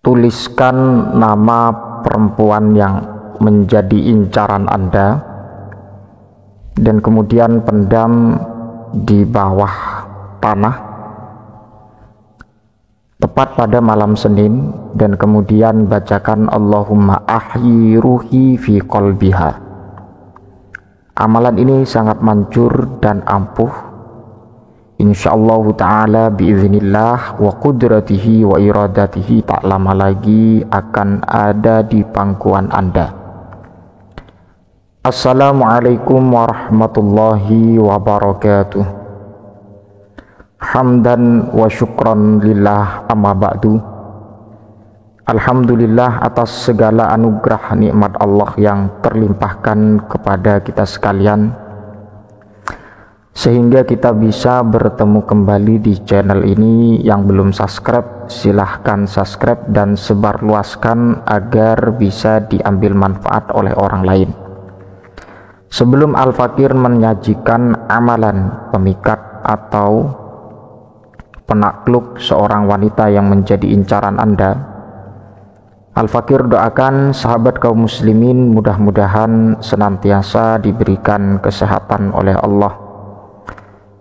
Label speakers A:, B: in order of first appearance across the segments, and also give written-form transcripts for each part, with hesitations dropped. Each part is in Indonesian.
A: tuliskan nama perempuan yang menjadi incaran Anda dan kemudian pendam di bawah tanah tepat pada malam Senin, dan kemudian bacakan Allahumma ahyi ruhi fi qalbiha. Amalan ini sangat manjur dan ampuh, insyaallah ta'ala biiznillah wa qudratihi wa iradatihi. Tak lama lagi akan ada di pangkuan Anda. Assalamualaikum warahmatullahi wabarakatuh. Hamdan wa syukran lillah, amma ba'du. Alhamdulillah atas segala anugerah nikmat Allah yang terlimpahkan kepada kita sekalian, sehingga kita bisa bertemu kembali di channel ini. Yang belum subscribe, silahkan subscribe dan sebarluaskan agar bisa diambil manfaat oleh orang lain. Sebelum Al-Fakir menyajikan amalan pemikat atau penakluk seorang wanita yang menjadi incaran Anda, Al-Fakir doakan sahabat kaum muslimin mudah-mudahan senantiasa diberikan kesehatan oleh Allah,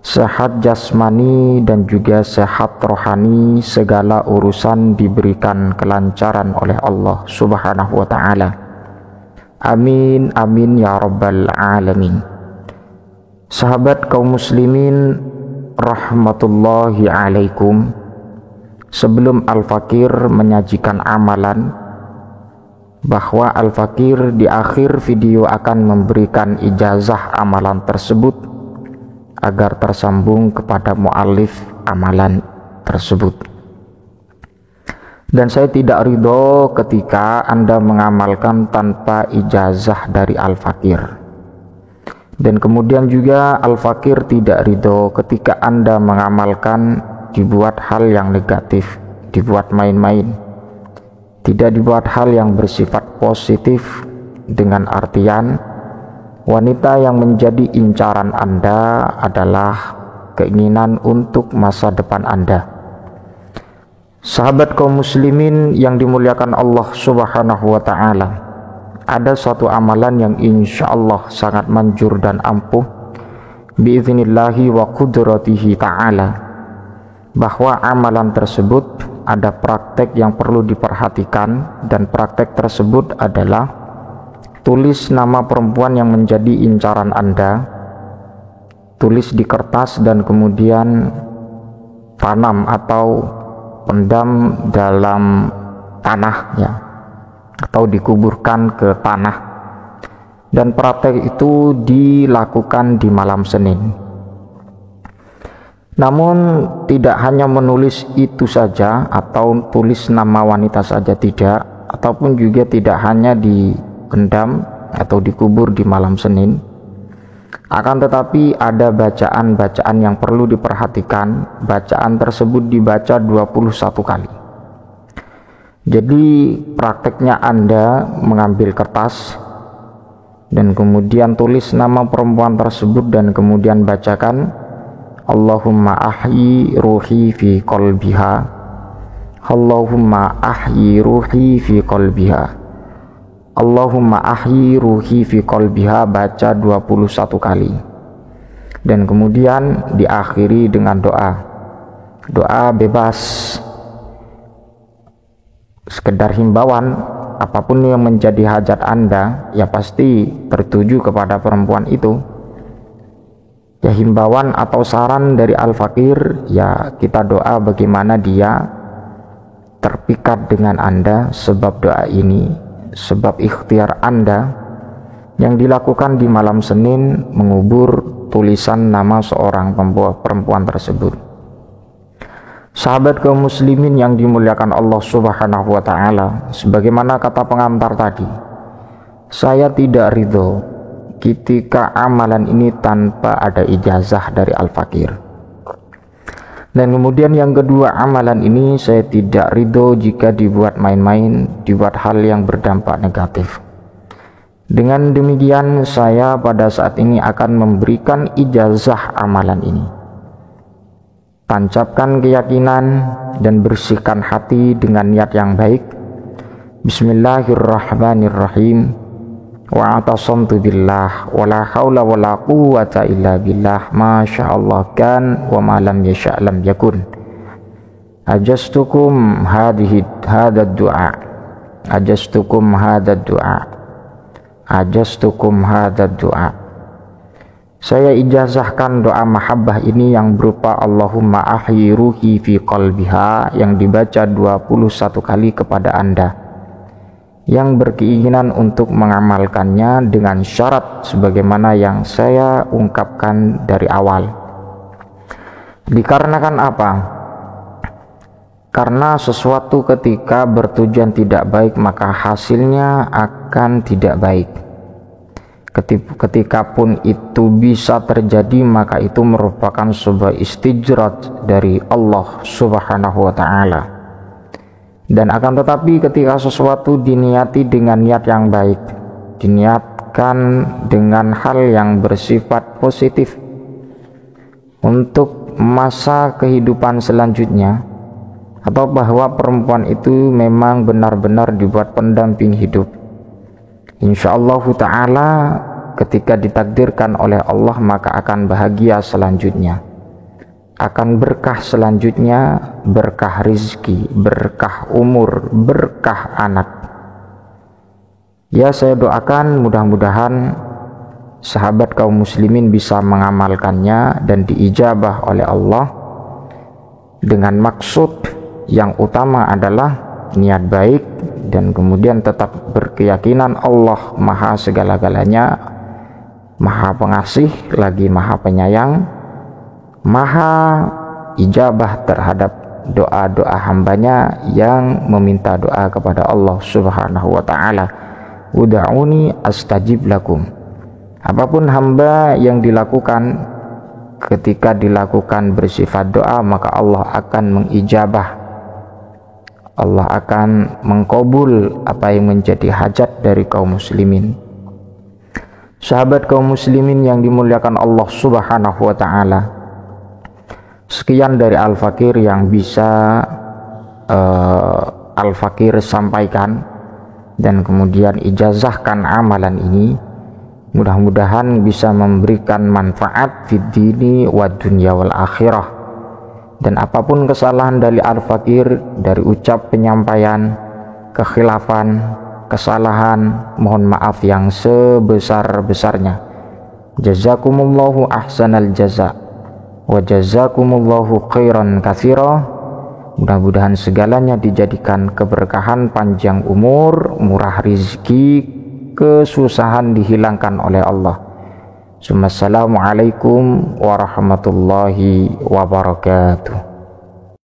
A: sehat jasmani dan juga sehat rohani, segala urusan diberikan kelancaran oleh Allah subhanahu wa ta'ala. Amin amin ya rabbal alamin. Sahabat kaum muslimin rahmatullahi alaikum, sebelum Al-Fakir menyajikan amalan, bahwa Al-Fakir di akhir video akan memberikan ijazah amalan tersebut agar tersambung kepada muallif amalan tersebut. Dan saya tidak ridho ketika Anda mengamalkan tanpa ijazah dari Al-Fakir. Dan kemudian juga Al-Fakir tidak ridho ketika Anda mengamalkan dibuat hal yang negatif, dibuat main-main, tidak dibuat hal yang bersifat positif, dengan artian wanita yang menjadi incaran Anda adalah keinginan untuk masa depan Anda. Sahabat kaum muslimin yang dimuliakan Allah subhanahu wa ta'ala, ada suatu amalan yang insya Allah sangat manjur dan ampuh biiznillahi wa qudratihi ta'ala, bahwa amalan tersebut ada praktek yang perlu diperhatikan, dan praktek tersebut adalah tulis nama perempuan yang menjadi incaran Anda, tulis di kertas dan kemudian tanam atau pendam dalam tanah ya, atau dikuburkan ke tanah. Dan praktek itu dilakukan di malam Senin. Namun tidak hanya menulis itu saja atau tulis nama wanita saja, tidak, ataupun juga tidak hanya dipendam atau dikubur di malam Senin, akan tetapi ada bacaan-bacaan yang perlu diperhatikan. Bacaan tersebut dibaca 21 kali. Jadi prakteknya Anda mengambil kertas dan kemudian tulis nama perempuan tersebut dan kemudian bacakan Allahumma ahyi ruhi fi qalbiha, Allahumma ahyi ruhi fi qalbiha, Allahumma ahyi ruhi fi qalbiha, baca 21 kali. Dan kemudian diakhiri dengan doa bebas, sekedar himbauan, apapun yang menjadi hajat Anda ya pasti tertuju kepada perempuan itu. Ya, himbauan atau saran dari Al-Fakir, ya kita doa bagaimana dia terpikat dengan Anda, sebab doa ini, sebab ikhtiar Anda yang dilakukan di malam Senin mengubur tulisan nama seorang perempuan tersebut. Sahabat kaum muslimin yang dimuliakan Allah subhanahu wa ta'ala, sebagaimana kata pengantar tadi, saya tidak ridho ketika amalan ini tanpa ada ijazah dari Al-Fakir. Dan kemudian yang kedua, amalan ini saya tidak ridho jika dibuat main-main, dibuat hal yang berdampak negatif. Dengan demikian saya pada saat ini akan memberikan ijazah amalan ini. Tancapkan keyakinan dan bersihkan hati dengan niat yang baik, Bismillahirrahmanirrahim. Wa'atasamtu billah wala haula wala quwwata illa billah masyaallah kan wa ma lam yasha' lam yakun. Ajastukum hadad du'a Saya ijazahkan doa mahabbah ini yang berupa Allahumma ahyi ruhi fi qalbiha, yang dibaca 21 kali kepada Anda yang berkeinginan untuk mengamalkannya dengan syarat sebagaimana yang saya ungkapkan dari awal. Dikarenakan apa? Karena sesuatu ketika bertujuan tidak baik maka hasilnya akan tidak baik. Ketika pun itu bisa terjadi maka itu merupakan sebuah istijrat dari Allah Subhanahu wa ta'ala. Dan akan tetapi ketika sesuatu diniati dengan niat yang baik, diniatkan dengan hal yang bersifat positif untuk masa kehidupan selanjutnya, atau bahwa perempuan itu memang benar-benar dibuat pendamping hidup, insyaallah ta'ala ketika ditakdirkan oleh Allah maka akan bahagia selanjutnya, akan berkah selanjutnya, berkah rizki, berkah umur, berkah anak. Ya, saya doakan mudah-mudahan sahabat kaum muslimin bisa mengamalkannya dan diijabah oleh Allah dengan maksud yang utama adalah niat baik, dan kemudian tetap berkeyakinan Allah maha segala-galanya, maha pengasih lagi maha penyayang, maha ijabah terhadap doa-doa hambanya yang meminta doa kepada Allah Subhanahu wa ta'ala. Uda'uni astajib lakum. Apapun hamba yang dilakukan, ketika dilakukan bersifat doa maka Allah akan mengijabah, Allah akan mengkabul apa yang menjadi hajat dari kaum muslimin. Sahabat kaum muslimin yang dimuliakan Allah Subhanahu wa ta'ala, sekian dari Al-Fakir yang bisa Al-Fakir sampaikan dan kemudian ijazahkan amalan ini. Mudah-mudahan bisa memberikan manfaat fid dini wa dunya wal akhirah. Dan apapun kesalahan dari Al-Fakir, dari ucap penyampaian, kekhilafan, kesalahan, mohon maaf yang sebesar-besarnya. Jazakumullahu ahsanal jaza wa jazakumullahu khairan katsira. Mudah-mudahan segalanya dijadikan keberkahan, panjang umur, murah rizki, kesusahan dihilangkan oleh Allah. Assalamualaikum warahmatullahi wabarakatuh.